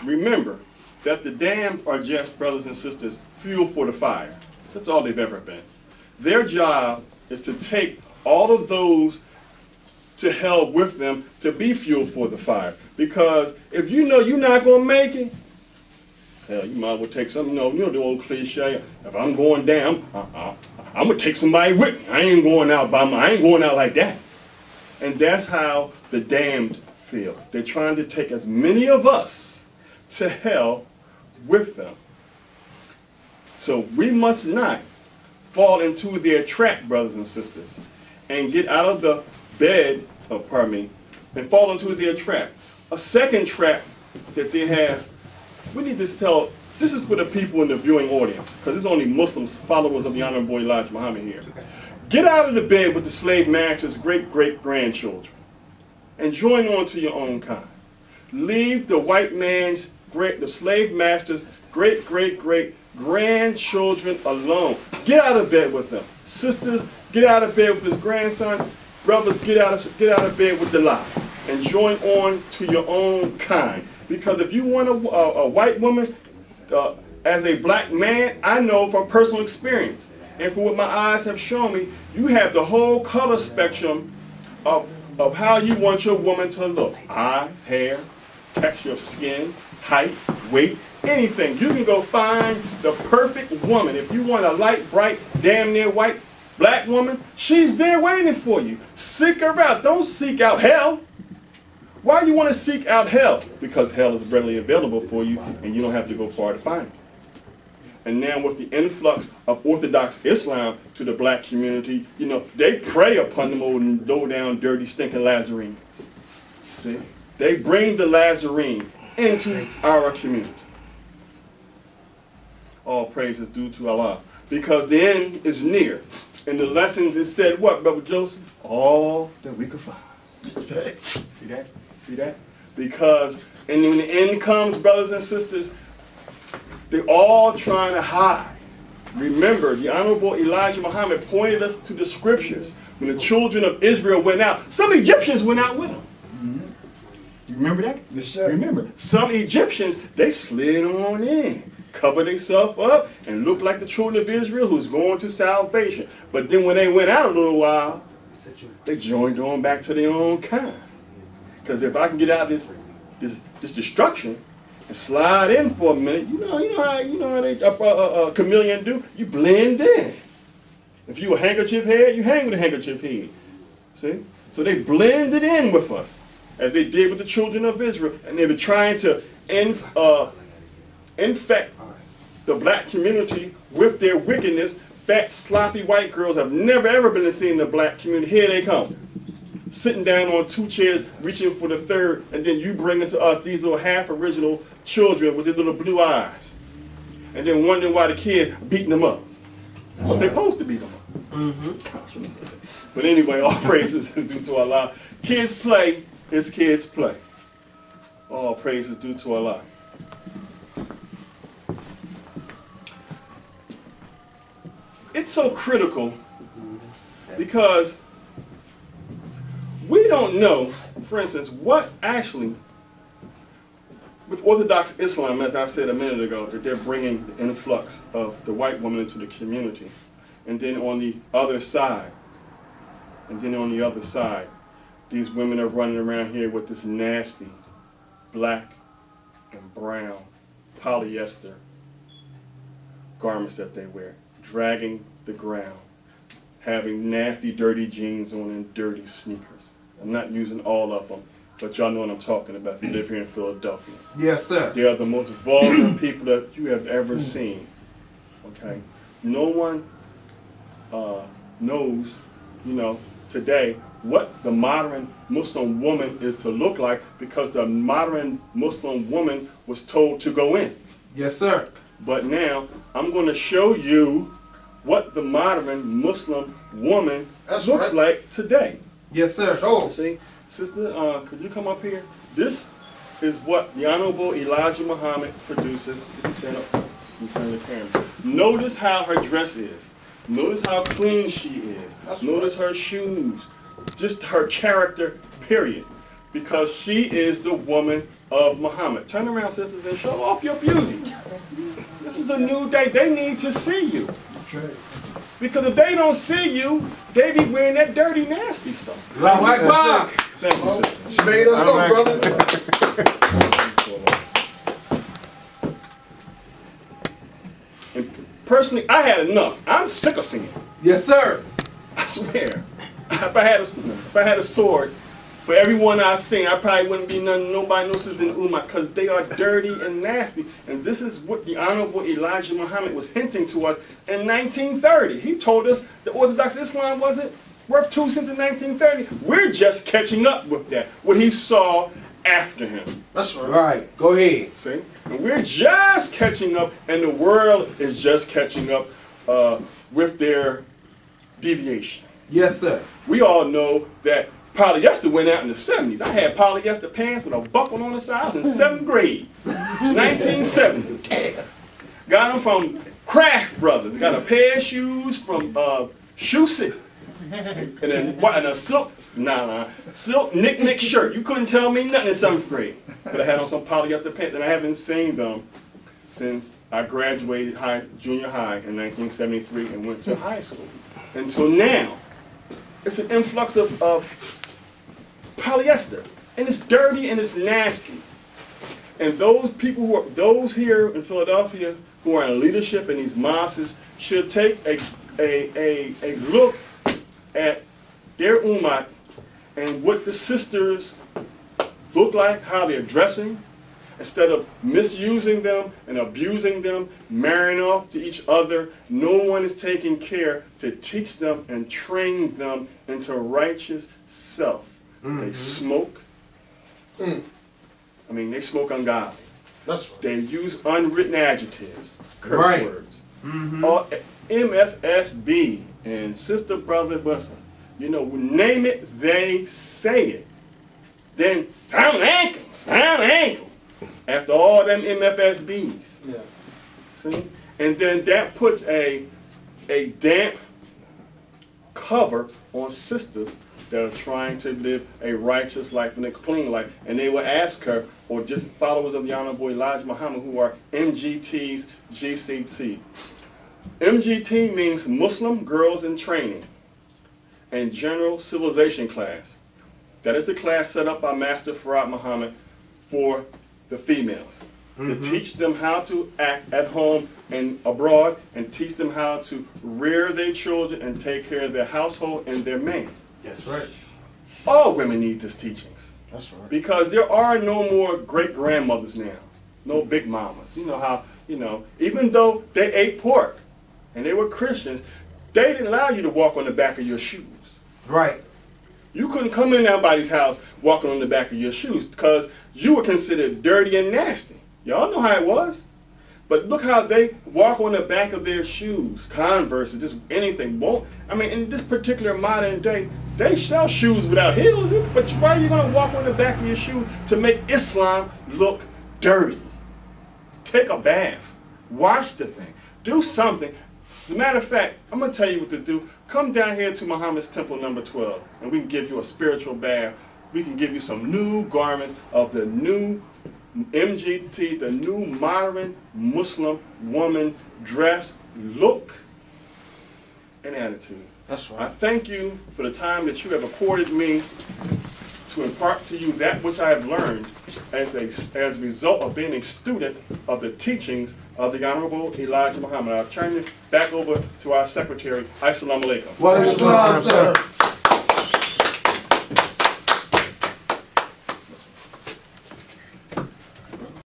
remember that the dams are just, brothers and sisters, fuel for the fire. That's all they've ever been. Their job is to take all of those to hell with them to be fuel for the fire. Because if you know you're not going to make it, hell, you might as well take something, you know the old cliche, if I'm going down, I'm going to take somebody with me. I ain't going out like that. And that's how the damned feel. They're trying to take as many of us to hell with them. So we must not fall into their trap, brothers and sisters, and get out of the bed, and fall into their trap. A second trap that they have, we need to tell, this is for the people in the viewing audience, because it's only Muslims, followers of the Honorable Elijah Muhammad here. Get out of the bed with the slave master's great-great-grandchildren and join on to your own kind. Leave the white man's, the slave master's great-great-great-grandchildren alone. Get out of bed with them. Sisters, get out of bed with his grandson. Brothers, get out of bed with the lie and join on to your own kind. Because if you want a white woman as a black man, I know from personal experience and from what my eyes have shown me, you have the whole color spectrum of how you want your woman to look. Eyes, hair, texture of skin, height, weight, anything. You can go find the perfect woman. If you want a light, bright, damn near white black woman, she's there waiting for you. Seek her out. Don't seek out hell. Why do you want to seek out hell? Because hell is readily available for you and you don't have to go far to find it. And now with the influx of Orthodox Islam to the black community, you know, they prey upon them old low-down, dirty, stinking Lazarenes. See? They bring the Lazarene into our community. All praise is due to Allah. Because the end is near. In the lessons it said what, Brother Joseph? All that we could find. See that? See that? Because when the end comes, brothers and sisters, they're all trying to hide. Remember, the Honorable Elijah Muhammad pointed us to the scriptures. When the children of Israel went out, some Egyptians went out with them. Mm-hmm. You remember that? Yes, sir. Remember, some Egyptians, they slid on in, covered themselves up, and looked like the children of Israel who's going to salvation. But then when they went out a little while, they joined on back to their own kind. Because if I can get out of this destruction and slide in for a minute, you know how they a chameleon do. You blend in. If you a handkerchief head, you hang with a handkerchief head. See? So they blended in with us, as they did with the children of Israel, and they were trying to infect the black community with their wickedness. Fat, sloppy white girls have never ever been seen in the black community. Here they come, sitting down on two chairs, reaching for the third, and then you bring into us these little half-original children with their little blue eyes, and then wondering why the kids beating them up. But they're supposed to beat them up. Mm-hmm. But anyway, all praises is due to Allah. Kids play is kids play. All praises due to Allah. It's so critical because we don't know, for instance, what actually, with Orthodox Islam, as I said a minute ago, that they're bringing the influx of the white woman into the community. And then on the other side, these women are running around here with this nasty black and brown polyester garments that they wear, dragging the ground, having nasty, dirty jeans on and dirty sneakers. I'm not using all of them, but y'all know what I'm talking about if you live here in Philadelphia. Yes, sir. They are the most vulgar people that you have ever seen. Okay? No one knows, today what the modern Muslim woman is to look like because the modern Muslim woman was told to go in. Yes, sir. But now I'm going to show you what the modern Muslim woman looks like today. Yes, sir. Sure. See, sister, could you come up here? This is what the Honorable Elijah Muhammad produces. You can stand up in front of the camera. Notice how her dress is. Notice how clean she is. Notice her shoes. Just her character, period. Because she is the woman of Muhammad. Turn around, sisters, and show off your beauty. This is a new day. They need to see you. Because if they don't see you, they be wearing that dirty, nasty stuff. Allahu Akbar. Thank you, sister. She made us up, brother. And personally, I had enough. I'm sick of seeing it. Yes, sir. I swear. If I had a sword, for everyone I've seen, I probably wouldn't be nobody else's in Ummah, because they are dirty and nasty. And this is what the Honorable Elijah Muhammad was hinting to us in 1930. He told us the Orthodox Islam wasn't worth 2 cents in 1930. We're just catching up with that, what he saw after him. That's right. Right. Go ahead. See? And we're just catching up, and the world is just catching up with their deviation. Yes, sir. We all know that polyester went out in the 70s. I had polyester pants with a buckle on the side. I was in 7th grade, 1970. Got them from Craft Brothers. Got a pair of shoes from Shoe City. And then what? And a silk Nick shirt. You couldn't tell me nothing in 7th grade. But I had on some polyester pants, and I haven't seen them since I graduated junior high in 1973 and went to high school. Until now, it's an influx of polyester, and it's dirty and it's nasty. And those people those here in Philadelphia who are in leadership in these mosques should take a look at their ummah and what the sisters look like, how they're dressing, instead of misusing them and abusing them, marrying off to each other. No one is taking care to teach them and train them into righteous self. They smoke. I mean, they smoke ungodly. That's right. They use unwritten adjectives, curse words. All MFSB and sister, brother, Buster. You know, name it, they say it. Then, sound ankle. After all them MFSBs. Yeah. See? And then that puts a damp cover on sisters that are trying to live a righteous life and a clean life. And they will ask her, or just followers of the Honorable Elijah Muhammad, who are MGTs, GCT. MGT means Muslim Girls in Training and General Civilization Class. That is the class set up by Master Farad Muhammad for the females, to teach them how to act at home and abroad, and teach them how to rear their children and take care of their household and their man. That's right. All women need these teachings. That's right. Because there are no more great-grandmothers now, no big mamas. You know how, even though they ate pork and they were Christians, they didn't allow you to walk on the back of your shoes. Right. You couldn't come in anybody's house walking on the back of your shoes because you were considered dirty and nasty. Y'all know how it was. But look how they walk on the back of their shoes, Converse, just anything. I mean, in this particular modern day, they sell shoes without heels, but why are you going to walk on the back of your shoe to make Islam look dirty? Take a bath. Wash the thing. Do something. As a matter of fact, I'm going to tell you what to do. Come down here to Muhammad's Temple number 12, and we can give you a spiritual bath. We can give you some new garments of the new MGT, the new modern Muslim woman dress, look, and attitude. That's right. I thank you for the time that you have accorded me to impart to you that which I have learned as a result of being a student of the teachings of the Honorable Elijah Muhammad. I'll turn it back over to our secretary. Assalamu alaikum. Wa alaikum salam, sir.